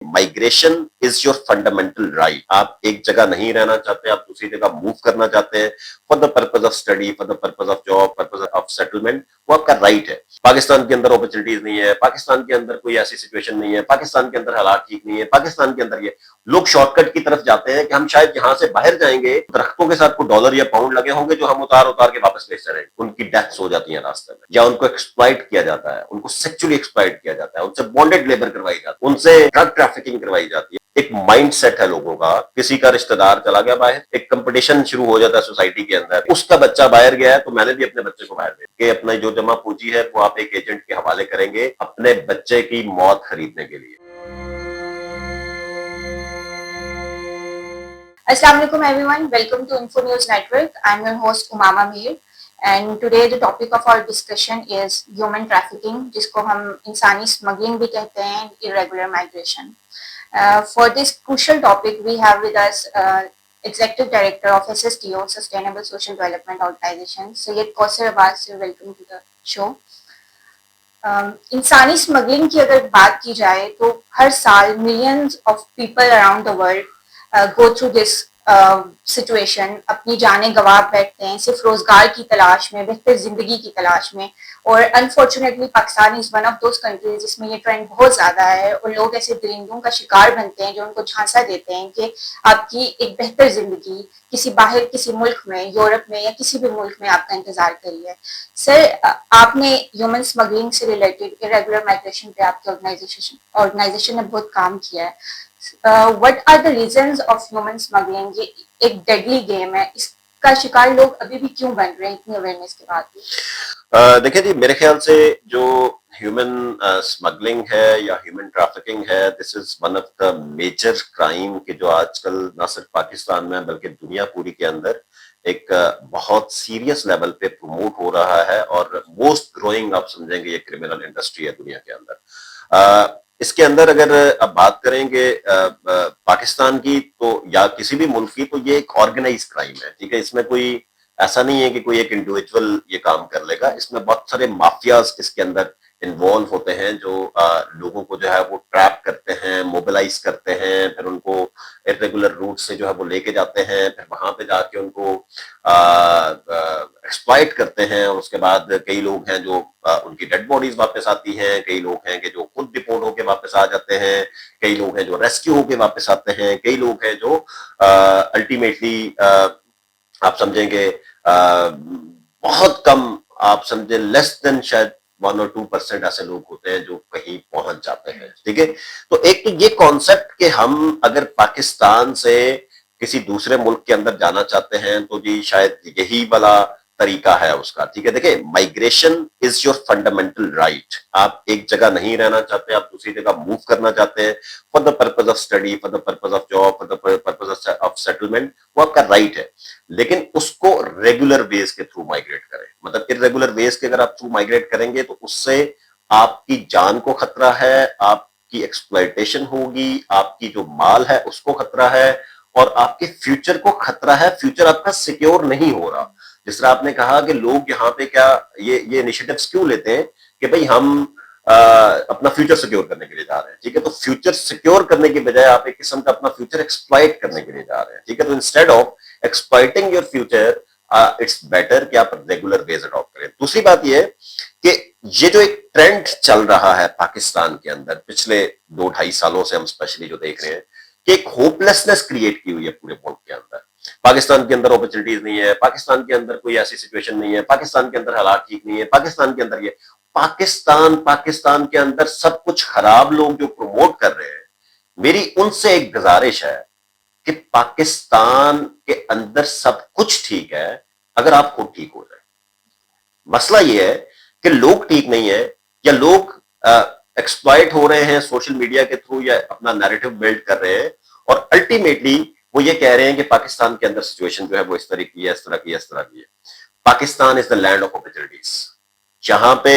Migration is your fundamental right. आप एक जगह नहीं रहना चाहते, आप दूसरी जगह मूव करना चाहते हैं for the purpose of study, for the purpose of job, purpose of settlement, वो आपका राइट है। पाकिस्तान के अंदर अपॉर्चुनिटीज नहीं है, पाकिस्तान के अंदर कोई ऐसी सिचुएशन नहीं है, पाकिस्तान के अंदर हालात ठीक नहीं है, पाकिस्तान के अंदर ये लोग शॉर्टकट की तरफ जाते हैं कि हम शायद यहाँ से बाहर जाएंगे, दरख्तों के साथ कोई डॉलर या पाउंड लगे होंगे जो हम उतार उतार के वापस भेज रहे हैं, उनकी डेथ्स हो जाती है रास्ते में, या उनको एक्सप्लॉइट किया जाता है, उनको सेक्सुअली एक्सप्लॉइट किया जाता है, उनसे बॉन्डेड लेबर करवाई जाती है, उनसे ड्रग ट्रैफिकिंग करवाई जाती है। एक माइंड सेट है लोगों का, किसी का रिश्तेदार चला गया बाहर, एक कंपटीशन शुरू हो जाता है सोसाइटी के अंदर, उसका बच्चा बाहर गया है तो मैंने भी अपने बच्चे को बाहर भेजा कि अपना जो जमा पूंजी है वो आप एक एजेंट के हवाले करेंगे अपने बच्चे की मौत खरीदने के लिए। Assalamu alaikum everyone, welcome to Info News Network. I'm your host Umama Mir and today the topic of our discussion is human trafficking, जिसको हम इंसानी स्मगलिंग भी कहते हैं, irregular migration. For this crucial topic we have with us Executive Director of SSTO, Sustainable Social Development Organization, Syed Kausar Abbas. Welcome to the show. इंसानी smuggling की अगर बात की जाए तो हर साल millions of people around the world go through this situation, अपनी जानें गंवा बैठते हैं सिर्फ रोजगार की तलाश में, बेहतर जिंदगी की तलाश में। और unfortunately Pakistan is one of those countries जिसमें ये ट्रेंड बहुत ज्यादा है और लोग ऐसे दरिंदों का शिकार बनते हैं जो उनको झांसा देते हैं कि आपकी एक बेहतर जिंदगी किसी बाहर किसी मुल्क में, यूरोप में या किसी भी मुल्क में आपका इंतजार करिए। सर, आपने ह्यूमन स्मगलिंग से रिलेटेड इरेगुलर माइग्रेशन पे आपके ऑर्गेनाइजेशन ने बहुत काम किया है। What are the reasons of human smuggling? ये एक डेडली गेम है, इसका शिकार लोग अभी भी क्यों बन रहे हैं इतनी अवेयरनेस के बाद भी? देखिए जी, मेरे ख्याल से जो ह्यूमन स्मगलिंग है या ह्यूमन ट्रैफिकिंग है, this is one of the major crime कि जो आजकल ना सिर्फ पाकिस्तान में बल्कि दुनिया पूरी के अंदर एक बहुत सीरियस लेवल पे प्रमोट हो रहा है और मोस्ट ग्रोइंग आप समझेंगे ये क्रिमिनल इंडस्ट्री है दुनिया के अंदर। इसके अंदर अगर अब बात करेंगे पाकिस्तान की तो या किसी भी मुल्क की, तो ये एक ऑर्गेनाइज क्राइम है। ठीक है, इसमें कोई ऐसा नहीं है कि कोई एक इंडिविजुअल ये काम कर लेगा, इसमें बहुत सारे माफियाज इसके अंदर इन्वॉल्व होते हैं जो लोगों को जो है वो ट्रैप करते हैं, मोबिलाइज करते हैं, फिर उनको इरेगुलर रूट से जो है वो लेके जाते हैं, फिर वहां पे जाके उनको एक्सप्लॉइट करते हैं। और उसके बाद कई लोग हैं जो उनकी डेड बॉडीज वापस आती हैं, कई लोग हैं कि जो खुद डिपोर्ट होके वापस आ जाते हैं, कई लोग हैं जो रेस्क्यू होके वापस आते हैं, कई लोग हैं जो अल्टीमेटली आप समझेंगे बहुत कम, आप समझे लेस देन शायद 1 और 2% ऐसे लोग होते हैं जो कहीं पहुंच जाते हैं। ठीक है, तो एक तो ये कॉन्सेप्ट कि हम अगर पाकिस्तान से किसी दूसरे मुल्क के अंदर जाना चाहते हैं तो जी शायद यही वाला तरीका है उसका। ठीक है, देखिए migration is your fundamental right. आप एक जगह नहीं रहना चाहते, आप दूसरी जगह मूव करना चाहते हैं for the purpose of study, for the purpose of job, for the purpose of settlement, वो आपका राइट है। लेकिन उसको रेगुलर वेज के थ्रू माइग्रेट करें, मतलब इरेगुलर वेज के अगर आप थ्रू माइग्रेट करेंगे तो उससे आपकी जान को खतरा है, आपकी एक्सप्लॉयटेशन होगी, आपकी जो माल है उसको खतरा है और आपके फ्यूचर को खतरा है। फ्यूचर आपका सिक्योर नहीं हो रहा। जिस तरह आपने कहा कि लोग यहाँ पे क्या ये इनिशिएटिव्स क्यों लेते हैं कि भाई हम अपना फ्यूचर सिक्योर करने के लिए जा रहे हैं। ठीक है, तो फ्यूचर सिक्योर करने की बजाय आप एक किस्म का अपना फ्यूचर एक्सप्लॉइट करने के लिए जा रहे हैं। ठीक है, तो instead of exploiting your future it's better कि आप रेगुलर वेज अडॉप्ट करें। दूसरी बात यह कि ये जो एक ट्रेंड चल रहा है पाकिस्तान के अंदर पिछले 2-2.5 सालों से हम स्पेशली जो देख रहे हैं कि एक होपलेसनेस क्रिएट की हुई है पूरे मुल्क के अंदर। पाकिस्तान के अंदर अपॉर्चुनिटीज नहीं है, पाकिस्तान के अंदर कोई ऐसी सिचुएशन नहीं है, पाकिस्तान के अंदर हालात ठीक नहीं है, पाकिस्तान के अंदर ये पाकिस्तान के अंदर सब कुछ खराब लोग जो प्रमोट कर रहे हैं, मेरी उनसे एक गुजारिश है कि पाकिस्तान के अंदर सब कुछ ठीक है अगर आप खुद ठीक हो जाए। मसला ये है कि लोग ठीक नहीं है या लोग एक्सप्लॉइट हो रहे हैं सोशल मीडिया के थ्रू या अपना नैरेटिव बिल्ड कर रहे हैं और अल्टीमेटली वो ये कह रहे हैं कि पाकिस्तान के अंदर सिचुएशन जो है वो इस तरह की है, इस तरह की है, इस तरह की है। Pakistan is the land of opportunities, जहां पे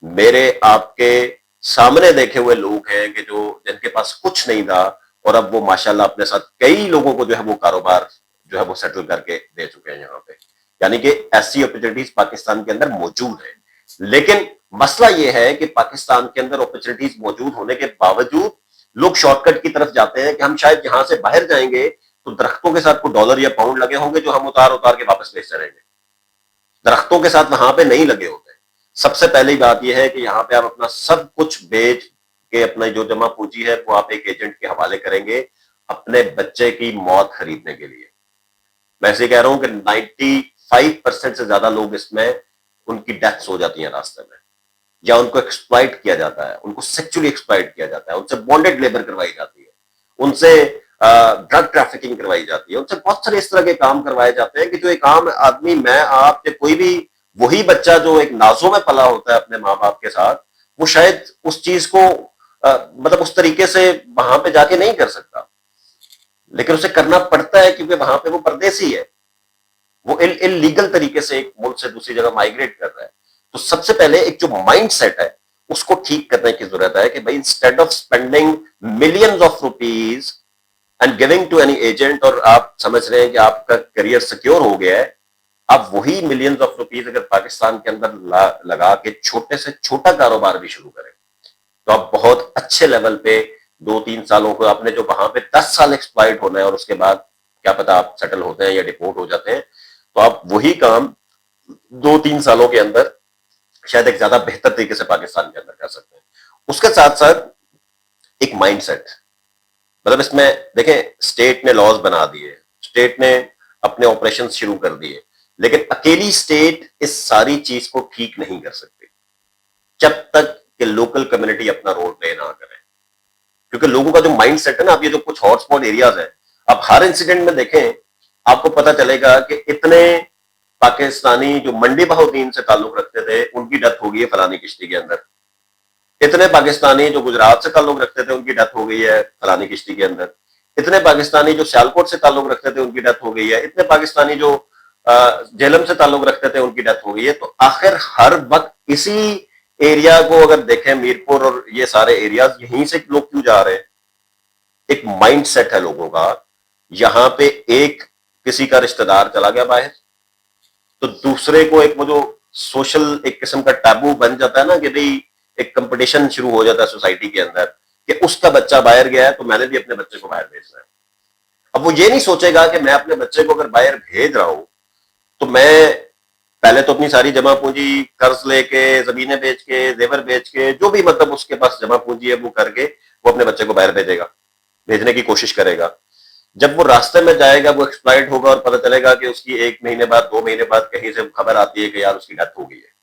मेरे आपके सामने देखे हुए लोग हैं कि जो जिनके पास कुछ नहीं था और अब वो माशाल्लाह अपने साथ कई लोगों को जो है वो कारोबार जो है वो सेटल करके दे चुके हैं यहाँ पे। यानी कि ऐसी अपॉर्चुनिटीज पाकिस्तान के अंदर मौजूद है। लेकिन मसला यह है कि पाकिस्तान के अंदर अपॉर्चुनिटीज मौजूद होने के बावजूद लोग शॉर्टकट की तरफ जाते हैं कि हम शायद यहां से बाहर जाएंगे तो दरख्तों के साथ कोई डॉलर या पाउंड लगे होंगे जो हम उतार उतार के वापस बेचते रहेंगे। दरख्तों के साथ वहां पे नहीं लगे होते। सबसे पहली बात यह है कि यहाँ पे आप अपना सब कुछ बेच के अपना जो जमा पूंजी है वो आप एक एजेंट के हवाले करेंगे अपने बच्चे की मौत खरीदने के लिए। मैं ऐसे कह रहा हूं कि 95% से ज्यादा लोग इसमें उनकी डेथ्स हो जाती हैं रास्ते में, या उनको एक्सप्लॉइट किया जाता है, उनको सेक्सुअली एक्सप्लॉइट किया जाता है, उनसे बॉन्डेड लेबर करवाई जाती है, उनसे ड्रग ट्रैफिकिंग करवाई जाती है, उनसे बहुत सारे इस तरह के काम करवाए जाते हैं कि जो एक आम आदमी, मैं, आप या कोई भी वही बच्चा जो एक नाजों में पला होता है अपने माँ बाप के साथ, वो शायद उस चीज को मतलब उस तरीके से वहां पे जाके नहीं कर सकता, लेकिन उसे करना पड़ता है क्योंकि वहां पे वो परदेसी है, वो इलीगल तरीके से एक मुल्क से दूसरी जगह माइग्रेट कर रहा है। तो सबसे पहले एक जो माइंड सेट है उसको ठीक करने की जरूरत है कि भाई instead of spending millions of rupees and giving to any agent, और आप समझ रहे हैं कि आपका करियर सिक्योर हो गया है, आप वही मिलियंस ऑफ रुपीज अगर पाकिस्तान के अंदर लगा के छोटे से छोटा कारोबार भी शुरू करें तो आप बहुत अच्छे लेवल पे 2-3 सालों को, आपने जो वहां पे 10 साल एक्सप्लॉइट होना है और उसके बाद क्या पता आप सेटल होते हैं या डिपोर्ट हो जाते हैं, तो आप वही काम 2-3 सालों के अंदर शायद एक ज्यादा बेहतर तरीके से पाकिस्तान के अंदर कर सकते हैं। उसके साथ साथ एक माइंडसेट, मतलब इसमें देखें स्टेट ने लॉज बना दिए, स्टेट ने अपने ऑपरेशन शुरू कर दिए, लेकिन अकेली स्टेट इस सारी चीज को ठीक नहीं कर सकती जब तक कि लोकल कम्युनिटी अपना रोल प्ले ना करे। क्योंकि लोगों का जो माइंड सेट है ना, अब ये जो कुछ हॉटस्पॉट एरियाज है, अब हर इंसिडेंट में देखें आपको पता चलेगा कि इतने पाकिस्तानी जो मंडी बहाउद्दीन से ताल्लुक रखते थे उनकी डेथ हो गई है फलानी किश्ती के अंदर, इतने पाकिस्तानी जो गुजरात से ताल्लुक रखते थे उनकी डेथ हो गई है फलानी किश्ती के अंदर, इतने पाकिस्तानी जो सियालकोट से ताल्लुक रखते थे उनकी डेथ हो गई है, इतने पाकिस्तानी जो झेलम से ताल्लुक रखते थे उनकी डेथ हो गई है। तो आखिर हर वक्त इसी एरिया को अगर देखें, मीरपुर और ये सारे एरियाज, यहीं से लोग क्यों जा रहे हैं? एक माइंड सेट है लोगों का, यहां पे एक किसी का रिश्तेदार चला गया बाहर तो दूसरे को एक वो जो सोशल एक किस्म का टैबू बन जाता है ना कि भाई एक कंपटीशन शुरू हो जाता है सोसाइटी के अंदर कि उसका बच्चा बाहर गया है तो मैंने भी अपने बच्चे को बाहर भेजना है। अब वो ये नहीं सोचेगा कि मैं अपने बच्चे को अगर बाहर भेज रहा हूं तो मैं पहले तो अपनी सारी जमा पूंजी कर्ज लेके, जमीनें बेच के, जेवर बेच के, जो भी मतलब उसके पास जमा पूंजी है वो करके वो अपने बच्चे को बाहर भेजेगा, भेजने की कोशिश करेगा। जब वो रास्ते में जाएगा वो एक्सप्लॉइट होगा और पता चलेगा कि उसकी 1 महीने बाद, 2 महीने बाद कहीं से खबर आती है कि यार उसकी डेथ हो गई है।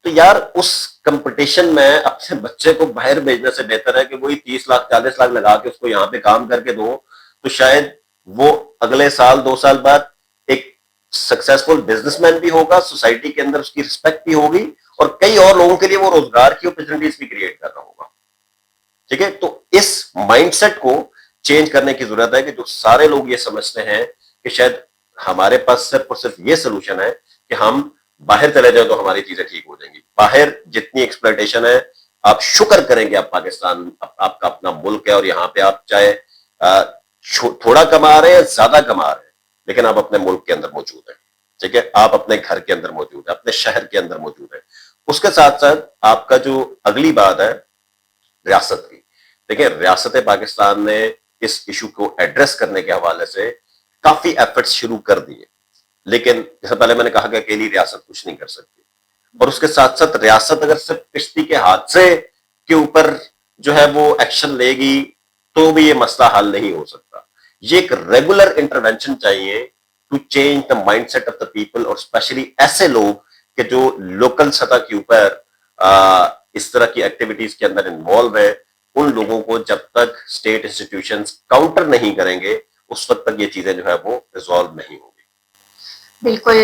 तो यार उस कंपटीशन में अपने बच्चे को बाहर भेजने से बेहतर है कि वही 30 लाख 40 लाख लगा के उसको यहाँ पे काम करके दो, तो शायद वो अगले साल 2 साल बाद एक सक्सेसफुल बिजनेसमैन भी होगा, सोसाइटी के अंदर उसकी रिस्पेक्ट भी होगी और कई और लोगों के लिए वो रोजगार की अपॉर्चुनिटीज भी क्रिएट कर रहा होगा। ठीक है, तो इस माइंडसेट को चेंज करने की जरूरत है कि जो सारे लोग ये समझते हैं कि शायद हमारे पास सिर्फ और सिर्फ ये सोल्यूशन है कि हम बाहर चले जाए तो हमारी चीजें ठीक हो जाएंगी। बाहर जितनी एक्सप्लॉयटेशन है, आप शुक्र करेंगे आप पाकिस्तान आपका अपना मुल्क है और यहाँ पे आप चाहे थोड़ा कमा रहे हैं, ज्यादा कमा रहे हैं, लेकिन आप अपने मुल्क के अंदर मौजूद हैं। ठीक है, आप अपने घर के अंदर मौजूद है, अपने शहर के अंदर मौजूद है। उसके साथ साथ आपका जो अगली बात है रियासत की, देखिए रियासत पाकिस्तान ने इस इशू को एड्रेस करने के हवाले से काफी एफर्ट्स शुरू कर दिए, लेकिन जैसे पहले मैंने कहा कि अकेली रियासत कुछ नहीं कर सकती, और उसके साथ साथ रियासत अगर सिर्फ किश्ती के हादसे के ऊपर जो है वो एक्शन लेगी तो भी ये मसला हल नहीं हो सकता। ये एक रेगुलर इंटरवेंशन चाहिए to change the mindset of the people, और स्पेशली ऐसे लोग कि जो लोकल सतह के ऊपर इस तरह की एक्टिविटीज के अंदर इन्वॉल्व है, उन लोगों को जब तक स्टेट इंस्टीट्यूशंस काउंटर नहीं करेंगे उस वक्त तक ये चीजें जो है वो रिजॉल्व नहीं होंगी। बिल्कुल,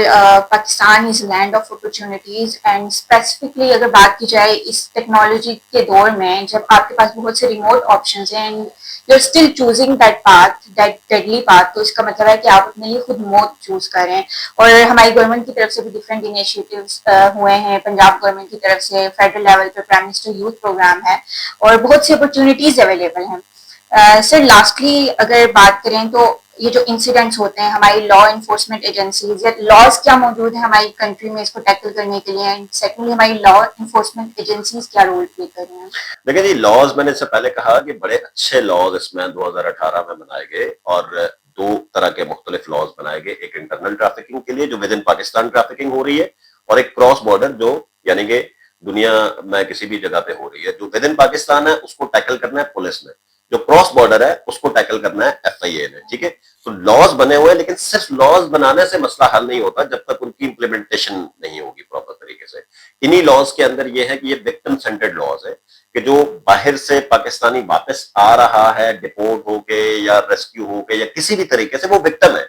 Pakistan is land of opportunities and specifically अगर बात की जाए इस टेक्नोलॉजी के दौर में जब आपके पास बहुत से रिमोट ऑप्शंस हैं and you are still choosing that path, that deadly path, तो इसका मतलब है कि आप अपने लिए खुद मौत चूज करें। और हमारी गवर्नमेंट की तरफ से भी डिफरेंट इनिशिएटिव्स हुए हैं, पंजाब गवर्नमेंट की तरफ से फेडरल लेवल पे प्राइम मिनिस्टर यूथ प्रोग्राम है और बहुत सी अपॉर्चुनिटीज अवेलेबल हैं। सर लास्टली अगर बात करें तो ये जो इंसिडेंट्स होते हैं, हमारी लॉ इन्फोर्समेंट एजेंसीज या लॉज क्या मौजूद है हमारी कंट्री में इसको टैकल करने के लिए, एंड सेकंडली हमारी लॉ इन्फोर्समेंट एजेंसीज क्या रोल प्ले कर रही हैं? देखिए जी, लॉज मैंने इससे पहले कहा कि बड़े अच्छे लॉज इसमें 2018 में बनाए गए और दो तरह के मुख्तलिफ लॉज बनाए गए। एक इंटरनल ट्रैफिकिंग के लिए जो विद इन पाकिस्तान ट्रैफिकिंग हो रही है, और एक क्रॉस बॉर्डर जो यानी कि दुनिया में किसी भी जगह पे हो रही है। जो विद इन पाकिस्तान है उसको टैकल करना है पुलिस ने, जो क्रॉस बॉर्डर है उसको टैकल करना है FIA ने। ठीक है, तो लॉज बने हुए हैं, लेकिन सिर्फ लॉज बनाने से मसला हल नहीं होता जब तक उनकी इंप्लीमेंटेशन नहीं होगी प्रॉपर तरीके से। इन्हीं लॉज के अंदर ये है कि ये विक्टिम सेंटर्ड लॉज है कि जो बाहर से पाकिस्तानी वापस आ रहा है डिपोर्ट होके या रेस्क्यू होके या किसी भी तरीके से, वो विक्टिम है,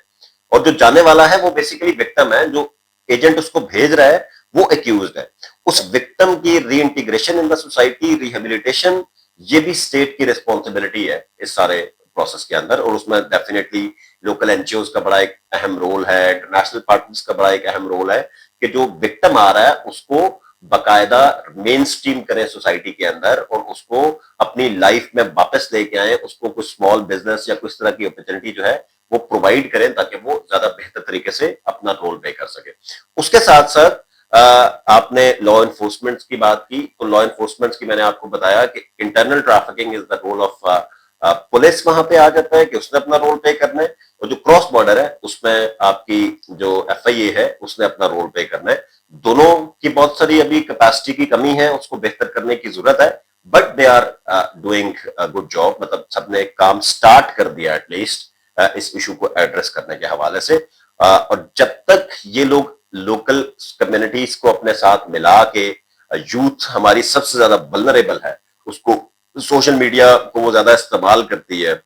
और जो जाने वाला है वो बेसिकली विक्टिम है, जो एजेंट उसको भेज रहा है वो एक्यूज्ड है। उस विक्टिम की री integration in the society, rehabilitation, ये भी स्टेट की रिस्पॉन्सिबिलिटी है इस सारे प्रोसेस के अंदर, और उसमें डेफिनेटली लोकल NGOs का बड़ा एक अहम रोल है, इंटरनेशनल पार्टनर्स का बड़ा एक अहम रोल है कि जो विक्टिम आ रहा है उसको बकायदा मेन स्ट्रीम करें सोसाइटी के अंदर और उसको अपनी लाइफ में वापस लेके आए, उसको कुछ स्मॉल बिजनेस या कुछ तरह की अपॉर्चुनिटी जो है वो प्रोवाइड करें ताकि वो ज्यादा बेहतर तरीके से अपना रोल प्ले कर सके। उसके साथ साथ आपने लॉ इन्फोर्समेंट की बात की, तो लॉ इन्फोर्समेंट की मैंने आपको बताया कि internal trafficking is the role of police वहां पे आ जाता है कि उसने अपना रोल प्ले करना है, और जो क्रॉस बॉर्डर है उसमें आपकी जो FIA है उसने अपना रोल प्ले करना है। दोनों की बहुत सारी अभी कैपेसिटी की कमी है, उसको बेहतर करने की जरूरत है, but they are doing good job. मतलब सबने काम स्टार्ट कर दिया एटलीस्ट इस इशू को एड्रेस करने के हवाले से। और जब तक ये लोग लोकल कम्युनिटीज को अपने साथ मिला के, यूथ हमारी सबसे ज्यादा वल्नरेबल है, उसको सोशल मीडिया को वो ज्यादा इस्तेमाल करती है,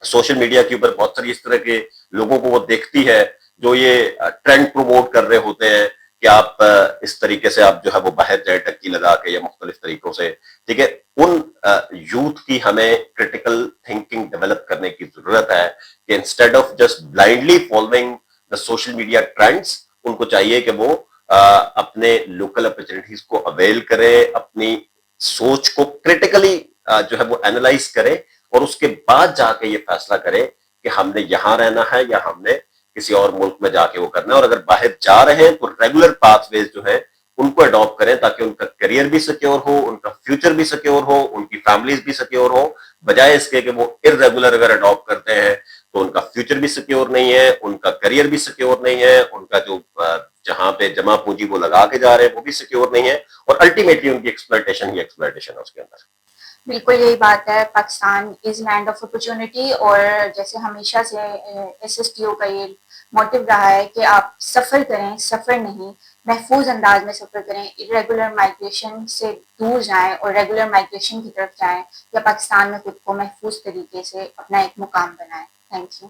सोशल मीडिया के ऊपर बहुत सारी इस तरह के लोगों को वो देखती है जो ये ट्रेंड प्रमोट कर रहे होते हैं कि आप इस तरीके से आप जो है वो बाहर जाए टक्की लगा के या मुख्तलिफ तरीकों से। ठीक है, उन यूथ की हमें क्रिटिकल थिंकिंग डेवलप करने की जरूरत है कि instead of just blindly following the social media trends, उनको चाहिए कि वो अपने लोकल अपॉर्चुनिटीज को अवेल करें, अपनी सोच को क्रिटिकली जो है वो एनालाइज करें, और उसके बाद जाके ये फैसला करें कि हमने यहां रहना है या हमने किसी और मुल्क में जाके वो करना है। और अगर बाहर जा रहे हैं तो रेगुलर पाथवेज जो है उनको अडॉप्ट करें ताकि उनका करियर भी सिक्योर हो, उनका फ्यूचर भी सिक्योर हो, उनकी फैमिलीज भी सिक्योर हो, बजाय इसके कि वो इरेगुलर अगर अडॉप्ट करते हैं तो उनका फ्यूचर भी सिक्योर नहीं है, उनका करियर भी सिक्योर नहीं है, उनका जो जहां पे जमा पूंजी वो लगा के जा रहे हैं वो भी सिक्योर नहीं है, और अल्टीमेटली उनकी एक्सप्लॉयटेशन ही एक्सप्लॉयटेशन है उसके अंदर। बिल्कुल यही बात है, Pakistan is land of opportunity, और जैसे हमेशा से SSTO का ये मोटिव रहा है कि आप सफ़र करें, सफ़र नहीं, महफूज अंदाज में सफ़र करें, इरेगुलर माइग्रेशन से दूर जाएं और रेगुलर माइग्रेशन की तरफ जाएं, या पाकिस्तान में खुद को महफूज तरीके से अपना एक मुकाम बनाएं। Thank you.